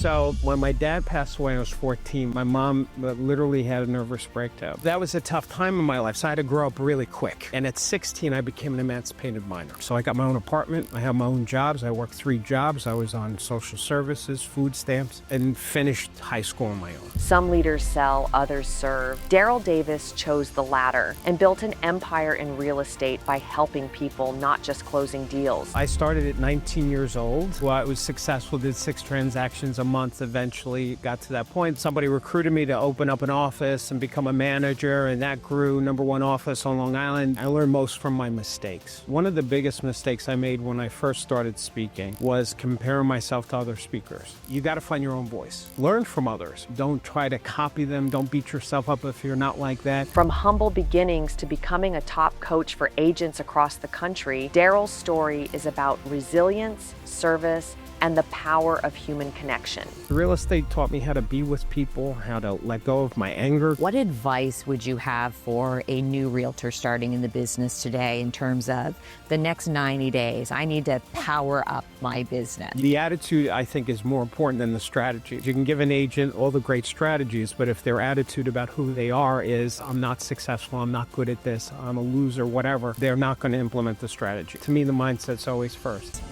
So when my dad passed away when I was 14, my mom literally had a nervous breakdown. That was a tough time in my life, so I had to grow up really quick. And at 16, I became an emancipated minor. So I got my own apartment, I had my own jobs, I worked 3 jobs, I was on social services, food stamps, and finished high school on my own. Some leaders sell, others serve. Darryl Davis chose the latter and built an empire in real estate by helping people, not just closing deals. I started at 19 years old. Well, I was successful, did 6 transactions a month, eventually got to that point. Somebody recruited me to open up an office and become a manager, and that grew #1 office on Long Island. I learned most from my mistakes. One of the biggest mistakes I made when I first started speaking was comparing myself to other speakers. You got to find your own voice. Learn from others. Don't try to copy them. Don't beat yourself up if you're not like that. From humble beginnings to becoming a top coach for agents across the country, Darryl's story is about resilience, service, and the power of human connection. Real estate taught me how to be with people, how to let go of my anger. What advice would you have for a new realtor starting in the business today in terms of the next 90 days? I need to power up my business. The attitude, I think, is more important than the strategy. You can give an agent all the great strategies, but if their attitude about who they are is, I'm not successful, I'm not good at this, I'm a loser, whatever, they're not going to implement the strategy. To me, the mindset's always first.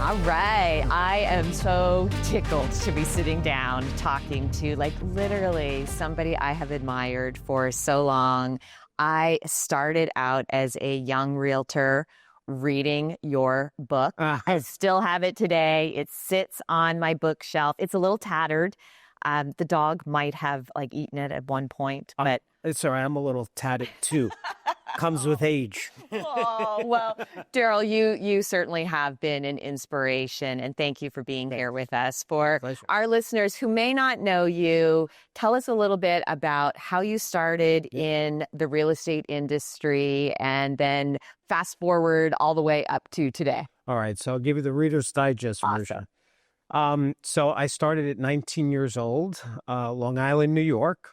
All right, I am so tickled to be sitting down talking to literally somebody I have admired for so long. I started out as a young realtor reading your book. I still have it today. It sits on my bookshelf. It's a little tattered. The dog might have eaten it at one point, but it's all right. I'm a little tatted too. Comes with age. Oh, well, Darryl, you certainly have been an inspiration, and thank you for being here with us. For our listeners who may not know you, tell us a little bit about how you started in the real estate industry, and then fast forward all the way up to today. All right, so I'll give you the Reader's Digest version. So I started at 19 years old, Long Island, New York.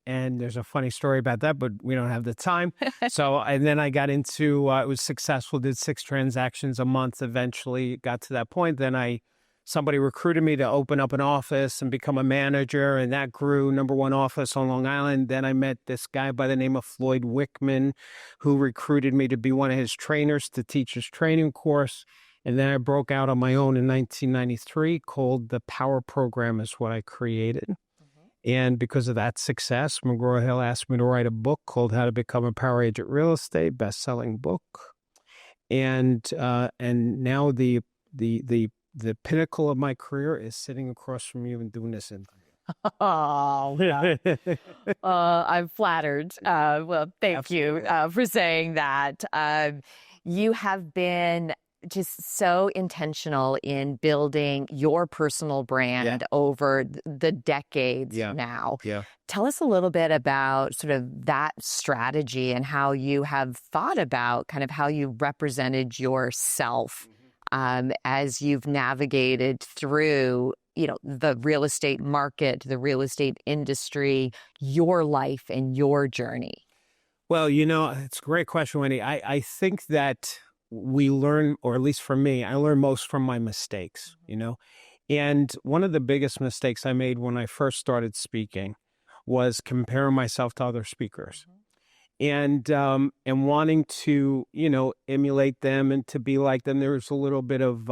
And there's a funny story about that, but we don't have the time. And then I got into, I was successful, did 6 transactions a month, eventually got to that point. Then somebody recruited me to open up an office and become a manager, and that grew #1 office on Long Island. Then I met this guy by the name of Floyd Wickman, who recruited me to be one of his trainers to teach his training course. And then I broke out on my own in 1993, called the Power Program is what I created. And because of that success, McGraw-Hill asked me to write a book called How to Become a Power Agent Real Estate, best-selling book. And now the pinnacle of my career is sitting across from you and doing this interview. Oh, yeah. I'm flattered. Well, thank you for saying that. You have been just so intentional in building your personal brand over the decades now. Yeah. Tell us a little bit about sort of that strategy and how you have thought about kind of how you represented yourself as you've navigated through, the real estate market, the real estate industry, your life and your journey. Well, it's a great question, Wendy. I think that we learn, or at least for me, I learn most from my mistakes, And one of the biggest mistakes I made when I first started speaking was comparing myself to other speakers. And wanting to, emulate them and to be like them. There was a little bit of,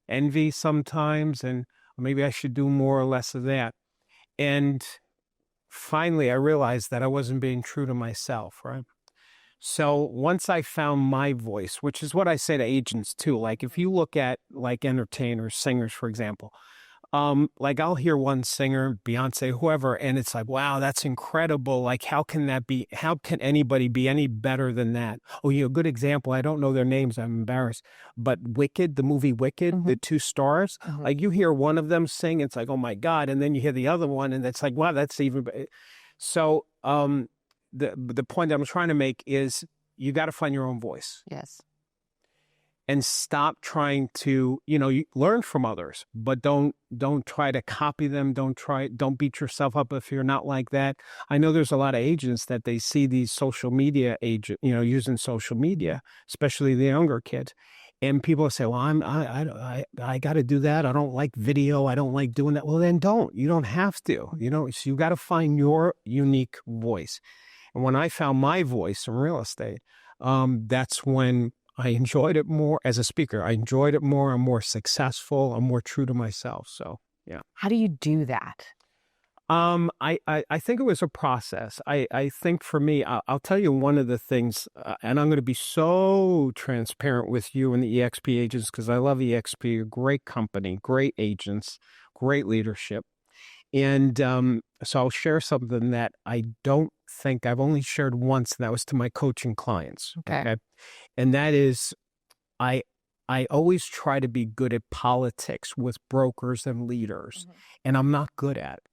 envy sometimes, and maybe I should do more or less of that. And finally, I realized that I wasn't being true to myself, right? So once I found my voice, which is what I say to agents too, if you look at entertainers, singers, for example, I'll hear one singer, Beyonce, whoever, and it's wow, that's incredible. How can that be? How can anybody be any better than that? Oh, a good example. I don't know their names. I'm embarrassed. But Wicked, the movie Wicked, the 2 stars, you hear one of them sing, it's oh my God. And then you hear the other one and it's wow, that's even better. So, the point that I'm trying to make is you got to find your own voice. Yes. And stop trying to, you learn from others, but don't try to copy them. Don't beat yourself up if you're not like that. I know there's a lot of agents that they see these social media using social media, especially the younger kids. And people say, well, I got to do that. I don't like video. I don't like doing that. Well, then don't. You don't have to. So you got to find your unique voice. And when I found my voice in real estate, that's when I enjoyed it more as a speaker. I enjoyed it more. I'm more successful. I'm more true to myself. So, yeah. How do you do that? I think it was a process. I think for me, I'll tell you one of the things, and I'm going to be so transparent with you and the EXP agents because I love EXP, a great company, great agents, great leadership. And so I'll share something that I don't think I've only shared once, and that was to my coaching clients. Okay. And that is, I always try to be good at politics with brokers and leaders, and I'm not good at it.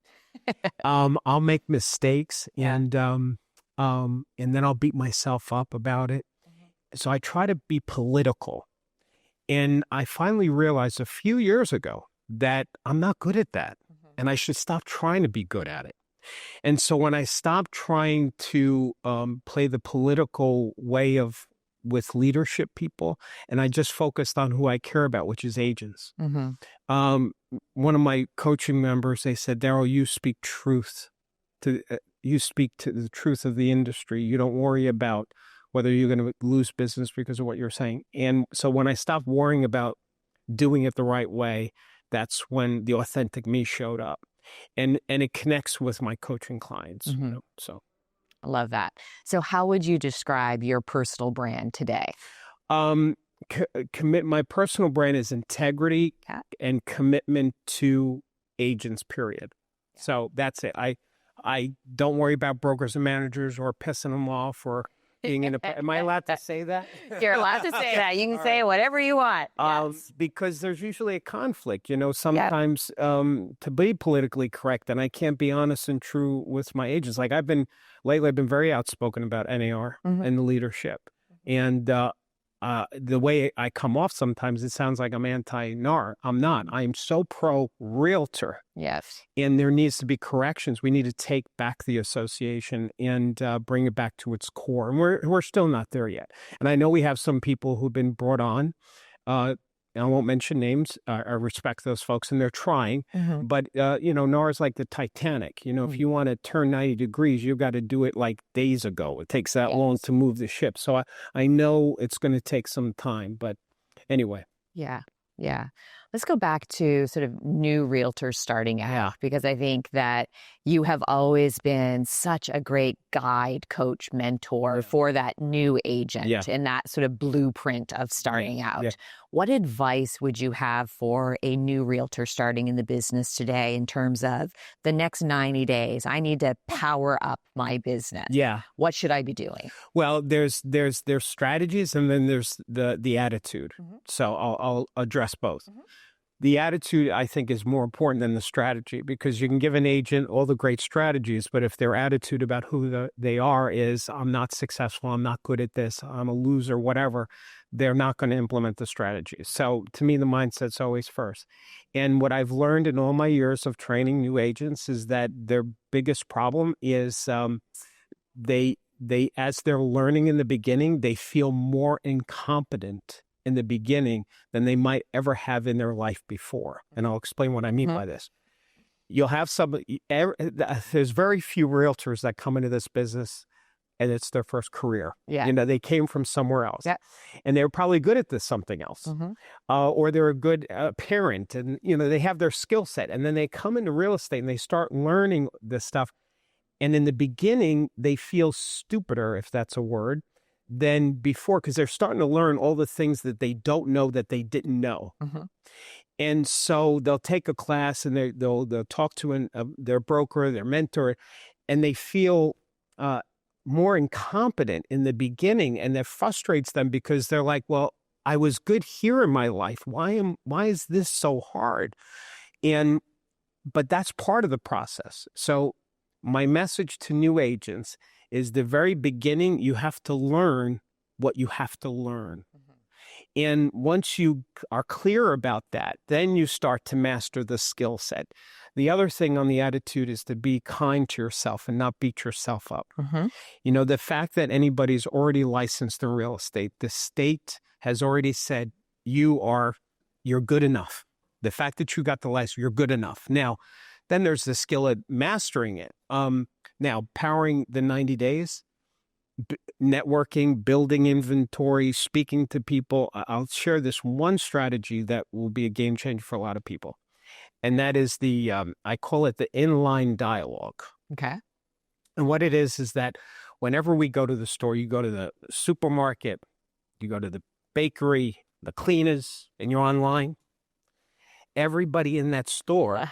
I'll make mistakes and then I'll beat myself up about it. So I try to be political. And I finally realized a few years ago that I'm not good at that. And I should stop trying to be good at it. And so when I stopped trying to play the political way with leadership people, and I just focused on who I care about, which is agents. One of my coaching members, they said, Darryl, you speak to the truth of the industry. You don't worry about whether you're going to lose business because of what you're saying. And so when I stopped worrying about doing it the right way, that's when the authentic me showed up. And it connects with my coaching clients. So I love that. So how would you describe your personal brand today? My personal brand is integrity and commitment to agents, period. So that's it. I don't worry about brokers and managers or pissing them off or being in a... Am I allowed to say that? You're allowed to say that. You can say whatever you want. Because there's usually a conflict, sometimes to be politically correct, and I can't be honest and true with my agents. Like I've been very outspoken about NAR and the leadership. And the way I come off sometimes, it sounds like I'm anti-NAR. I'm not. I am so pro-Realtor. Yes. And there needs to be corrections. We need to take back the association and bring it back to its core. And we're still not there yet. And I know we have some people who've been brought on. I won't mention names. I respect those folks, and they're trying. But, NAR is like the Titanic. If you want to turn 90 degrees, you've got to do it like days ago. It takes that long to move the ship. So I know it's going to take some time. But anyway. Yeah. Let's go back to sort of new realtors starting out, because I think that you have always been such a great guide, coach, mentor for that new agent and that sort of blueprint of starting out. What advice would you have for a new realtor starting in the business today in terms of the next 90 days? I need to power up my business. What should I be doing? Well, there's strategies, and then there's the attitude. So I'll address both. The attitude, I think, is more important than the strategy, because you can give an agent all the great strategies, but if their attitude about who they are is, I'm not successful, I'm not good at this, I'm a loser, whatever, they're not going to implement the strategies. So to me, the mindset's always first. And what I've learned in all my years of training new agents is that their biggest problem is they as they're learning in the beginning, they feel more incompetent in the beginning than they might ever have in their life before. And I'll explain what I mean by this. You'll have there's very few realtors that come into this business and it's their first career. They came from somewhere else. And they're probably good at something else. Or they're a good parent, and they have their skill set. And then they come into real estate and they start learning this stuff. And in the beginning, they feel stupider, if that's a word, than before, because they're starting to learn all the things that they don't know that they didn't know. And so they'll take a class and they'll talk to their broker, their mentor, and they feel more incompetent in the beginning, and that frustrates them because they're like, well, I was good here in my life. Why is this so hard? But that's part of the process. So my message to new agents is the very beginning, you have to learn what you have to learn. And once you are clear about that, then you start to master the skill set. The other thing on the attitude is to be kind to yourself and not beat yourself up. The fact that anybody's already licensed in real estate, the state has already said, you're good enough. The fact that you got the license, you're good enough. Now, then there's the skill at mastering it. Now, powering the 90 days, networking, building inventory, speaking to people. I'll share this one strategy that will be a game changer for a lot of people. And that is I call it the inline dialogue. Okay. And what it is that whenever we go to the store, you go to the supermarket, you go to the bakery, the cleaners, and you're online, everybody in that store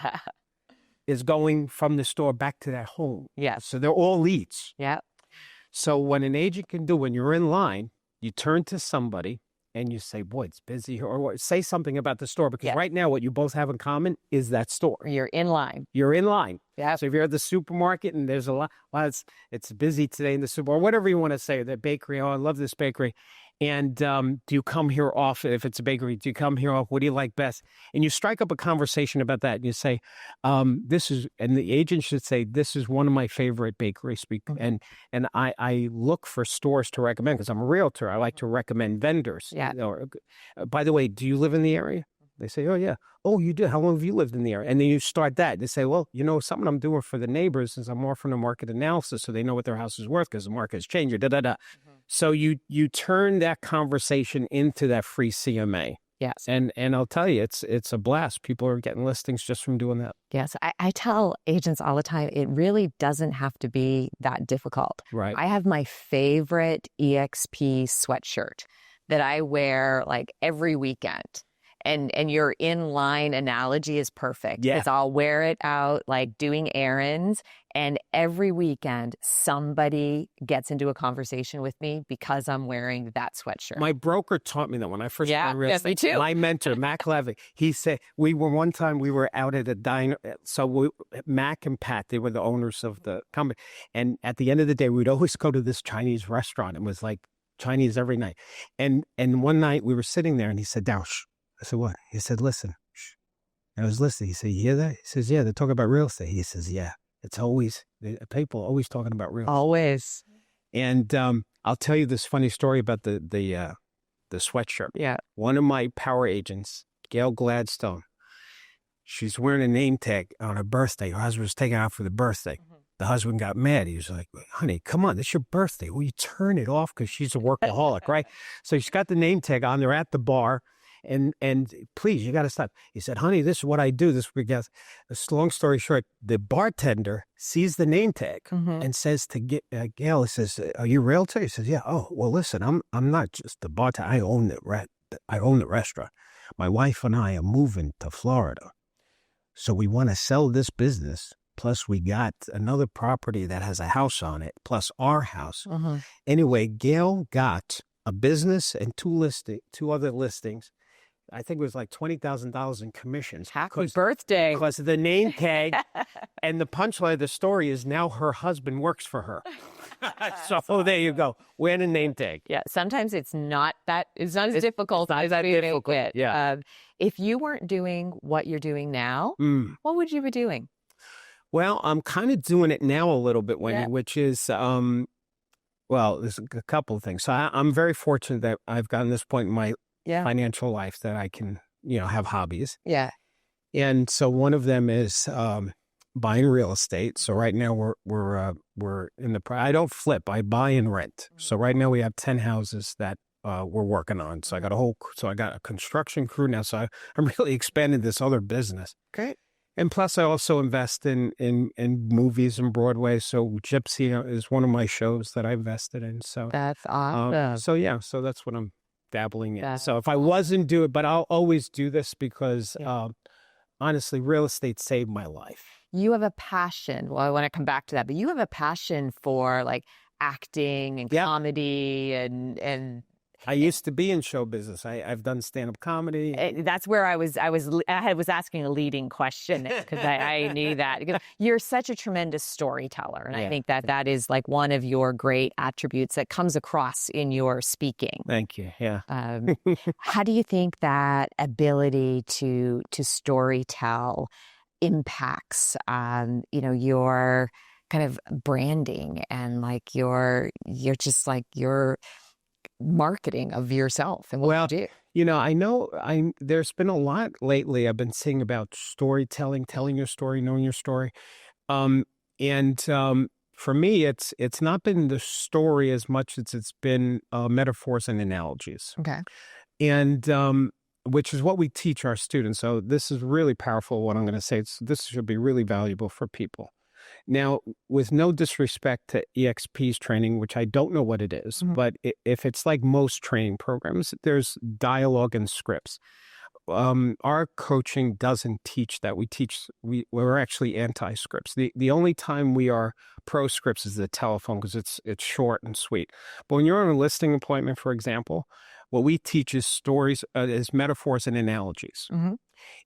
is going from the store back to their home. Yeah. So they're all leads. Yeah. So what an agent can do when you're in line, you turn to somebody and you say, boy, it's busy here, or say something about the store. Because right now what you both have in common is that store. You're in line. You're in line. Yeah. So if you're at the supermarket and there's a lot, well, it's busy today in the supermarket, or whatever you want to say, the bakery, oh, I love this bakery. And do you come here often? If it's a bakery, do you come here often? What do you like best? And you strike up a conversation about that. And you say, and the agent should say, this is one of my favorite bakeries. And I look for stores to recommend because I'm a realtor. I like to recommend vendors. Yeah. By the way, do you live in the area? They say, oh, yeah. Oh, you do? How long have you lived in the area? And then you start that. They say, well, something I'm doing for the neighbors is I'm offering a market analysis so they know what their house is worth because the market has changed. Mm-hmm. So you turn that conversation into that free CMA. Yes. And I'll tell you, it's a blast. People are getting listings just from doing that. Yes. I tell agents all the time, it really doesn't have to be that difficult. Right. I have my favorite EXP sweatshirt that I wear like every weekend. And your in-line analogy is perfect. Yeah. Because I'll wear it out like doing errands, and every weekend somebody gets into a conversation with me because I'm wearing that sweatshirt. My broker taught me that when I first started real estate. Me too. My mentor, Mac Levy, he said, we were out at a diner. So Mac and Pat, they were the owners of the company. And at the end of the day, we'd always go to this Chinese restaurant. It was like Chinese every night. And one night we were sitting there and he said, Darryl, I said, what? He said, listen. I was listening. He said, you hear that? He says, yeah, they're talking about real estate. He says, yeah, it's always, people are always talking about real estate. Always. And I'll tell you this funny story about the sweatshirt. Yeah. One of my power agents, Gail Gladstone, she's wearing a name tag on her birthday. Her husband was taking her out for the birthday. Mm-hmm. The husband got mad. He was like, honey, come on, it's your birthday. Will you turn it off? Because she's a workaholic, right? So she's got the name tag on. They're at the bar. And please, you got to stop. He said, honey, this is what I do. This long story short, the bartender sees the name tag and says to Gail, he says, are you a realtor? He says, yeah. Oh, well, listen, I'm not just the bartender. I own the restaurant. My wife and I are moving to Florida. So we want to sell this business. Plus we got another property that has a house on it, plus our house. Mm-hmm. Anyway, Gail got a business and two other listings. I think it was like $20,000 in commissions. Happy birthday. Because of the name tag. And the punchline of the story is now her husband works for her. So there you go. Wear the name tag. Yeah. Sometimes it's not as difficult as that difficult. Yeah. If you weren't doing what you're doing now, what would you be doing? Well, I'm kind of doing it now a little bit, Wendy, which is, there's a couple of things. So I'm very fortunate that I've gotten this point in my financial life that I can, have hobbies. Yeah. And so one of them is buying real estate. So right now we're in I don't flip, I buy and rent. So right now we have 10 houses that we're working on. So I got a construction crew now. So I'm really expanding this other business. Great. And plus I also invest in movies and Broadway. So Gypsy is one of my shows that I invested in. So that's awesome. So that's what I'm dabbling in. So if I wasn't do it, but I'll always do this because honestly, real estate saved my life. You have a passion. Well, I want to come back to that, but you have a passion for like acting and comedy and I used to be in show business. I've done stand-up comedy. That's where I was asking a leading question because I knew that. You're such a tremendous storyteller. And I think that is like one of your great attributes that comes across in your speaking. Thank you. Yeah. How do you think that ability to storytell impacts, your kind of branding and like your marketing of yourself and what you do? I know there's been a lot lately I've been seeing about storytelling, telling your story, knowing your story. Um, and for me, it's not been the story as much as it's been metaphors and analogies. Okay. And which is what we teach our students. So this is really powerful, what I'm going to say. This should be really valuable for people. Now, with no disrespect to EXP's training, which I don't know what it is, but if it's like most training programs, there's dialogue and scripts. Our coaching doesn't teach that. We're actually anti-scripts. The only time we are pro scripts is the telephone, because it's short and sweet. But when you're on a listing appointment, for example, what we teach is stories, is metaphors and analogies.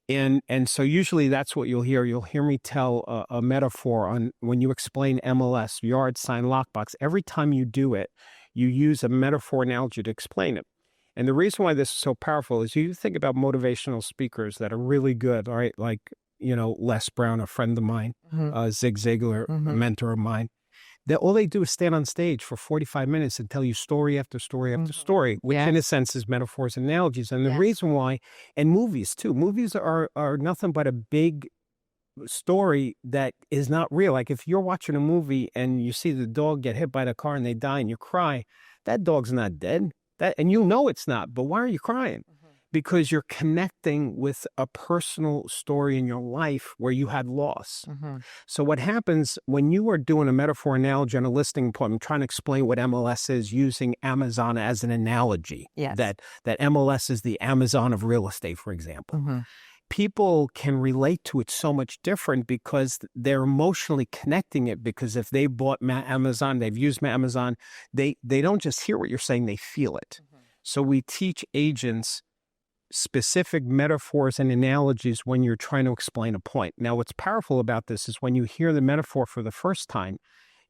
And so usually that's what you'll hear. You'll hear me tell a metaphor on when you explain MLS, yard sign, lockbox. Every time you do it, you use a metaphor analogy to explain it. And the reason why this is so powerful is you think about motivational speakers that are really good, all right? Like, Les Brown, a friend of mine, Zig Ziglar, a mentor of mine. All they do is stand on stage for 45 minutes and tell you story after story after story, which in a sense is metaphors and analogies. And the reason why, and movies too, movies are nothing but a big story that is not real. Like if you're watching a movie and you see the dog get hit by the car and they die and you cry, that dog's not dead. And it's not, but why are you crying? Because you're connecting with a personal story in your life where you had loss. So what happens when you are doing a metaphor analogy on a listing appointment, trying to explain what MLS is using Amazon as an analogy, that MLS is the Amazon of real estate, for example. People can relate to it so much different because they're emotionally connecting it, because if they bought Amazon, they've used Amazon, they don't just hear what you're saying, they feel it. So we teach agents specific metaphors and analogies when you're trying to explain a point. Now, what's powerful about this is when you hear the metaphor for the first time,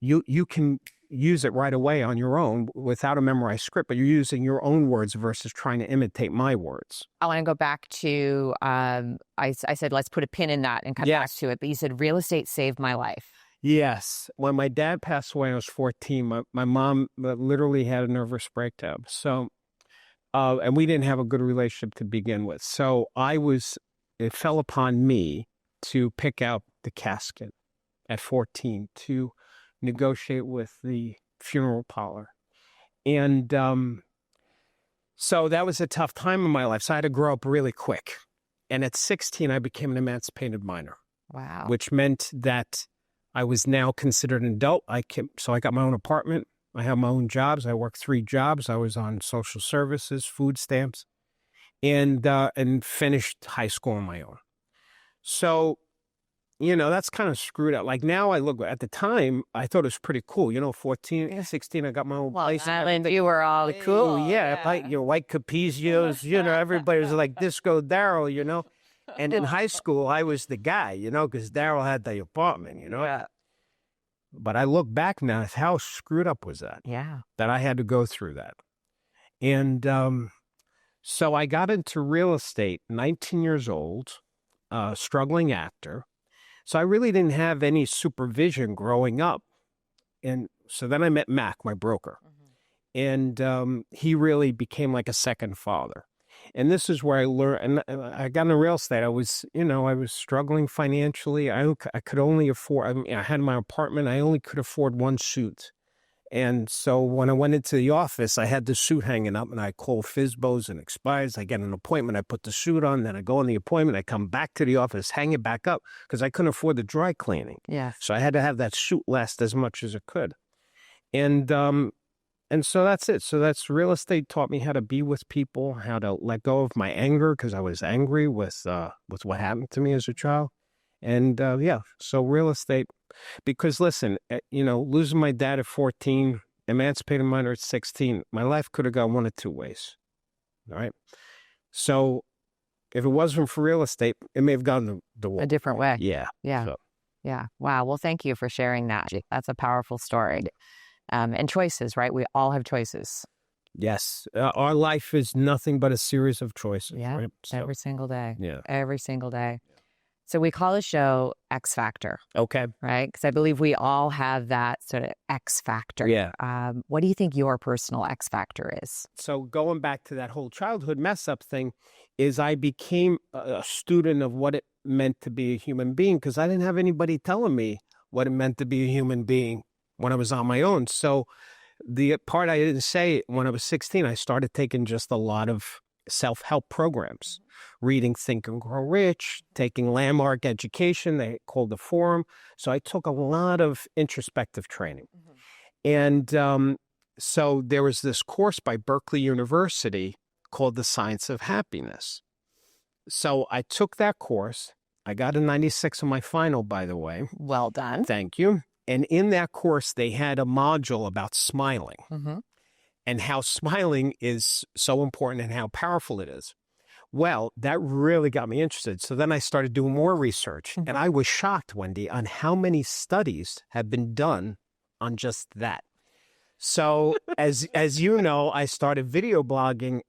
you can use it right away on your own without a memorized script, but you're using your own words versus trying to imitate my words. I want to go back to, I said, let's put a pin in that and come back to it. But you said real estate saved my life. Yes. When my dad passed away, I was 14. My mom literally had a nervous breakdown. So, and we didn't have a good relationship to begin with. So it fell upon me to pick out the casket at 14 to negotiate with the funeral parlor. And so that was a tough time in my life. So I had to grow up really quick. And at 16, I became an emancipated minor. Wow. Which meant that I was now considered an adult. So I got my own apartment. I have my own jobs. I worked 3 jobs. I was on social services, food stamps, and finished high school on my own. So, that's kind of screwed up. Like now I look, at the time, I thought it was pretty cool. 14, 16, I got my own place. You were all cool. Your white capizios, everybody was like, Disco Darryl, And in high school, I was the guy, because Darryl had the apartment, Yeah. But I look back now, how screwed up was that? Yeah. That I had to go through that. And so I got into real estate, 19 years old, struggling actor. So I really didn't have any supervision growing up. And so then I met Mac, my broker. And he really became like a second father. And this is where I learned, and I got into real estate. I was struggling financially. I could only afford, I had my apartment. I only could afford 1 suit. And so when I went into the office, I had the suit hanging up, and I call FSBOs and expires. I get an appointment. I put the suit on. Then I go on the appointment. I come back to the office, hang it back up, because I couldn't afford the dry cleaning. Yeah. So I had to have that suit last as much as it could. And so that's it. So that's real estate taught me how to be with people, how to let go of my anger, because I was angry with what happened to me as a child. And so real estate, because listen, losing my dad at 14, emancipated minor at 16, my life could have gone one of 2 ways. All right. So if it wasn't for real estate, it may have gone a different way. Yeah. Yeah. So. Yeah. Wow. Well, thank you for sharing that. That's a powerful story. And choices, right? We all have choices. Yes. Our life is nothing but a series of choices. Yeah. Right? So, every single day. Yeah. Every single day. So we call the show X Factor, Okay. right? Because I believe we all have that sort of X Factor. Yeah. What do you think your personal X Factor is? So going back to that whole childhood mess up thing is I became a student of what it meant to be a human being because I didn't have anybody telling me what it meant to be a human being when I was on my own. So the part I didn't say, when I was 16, I started taking just a lot of self-help programs, reading Think and Grow Rich, taking landmark education, they called the forum. So I took a lot of introspective training. And so there was this course by Berkeley University called The Science of Happiness. So I took that course. I got a 96 on my final, by the way. Well done. Thank you. And in that course, they had a module about smiling and how smiling is so important and how powerful it is. Well, that really got me interested. So then I started doing more research, and I was shocked, Wendy, on how many studies have been done on just that. So as you know, I started video blogging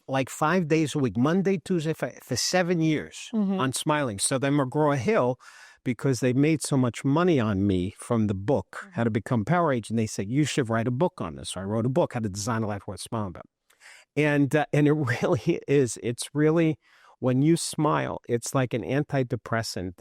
like 5 days a week, Monday, Tuesday, for 7 years on smiling. So then McGraw-Hill, because they made so much money on me from the book, How to Become Power Agent, they said, you should write a book on this. So I wrote a book, How to Design a Life Worth Smiling About. And it really is. It's really, when you smile, it's like an antidepressant.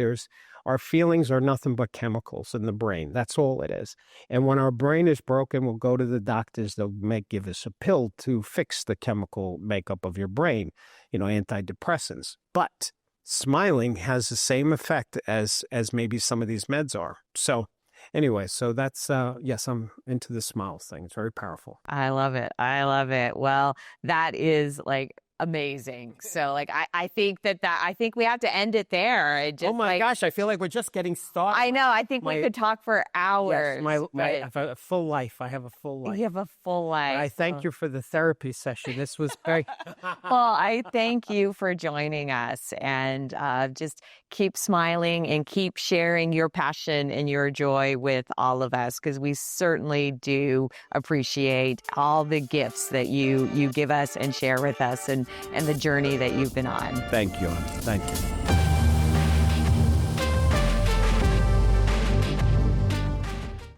Our feelings are nothing but chemicals in the brain. That's all it is. And when our brain is broken, we'll go to the doctors. They'll give us a pill to fix the chemical makeup of your brain, antidepressants. But smiling has the same effect as maybe some of these meds are. So anyway, so that's, yes, I'm into the smile thing. It's very powerful. I love it. I love it. Well, that is like amazing. So like, I think I think we have to end it there. Oh my gosh, I feel like we're just getting started. I know. I think we could talk for hours. Yes, I have a full life. I have a full life. You have a full life. I thank you for the therapy session. This was very... Well, I thank you for joining us, and just keep smiling and keep sharing your passion and your joy with all of us, because we certainly do appreciate all the gifts that you give us and share with us, and the journey that you've been on. Thank you. Thank you.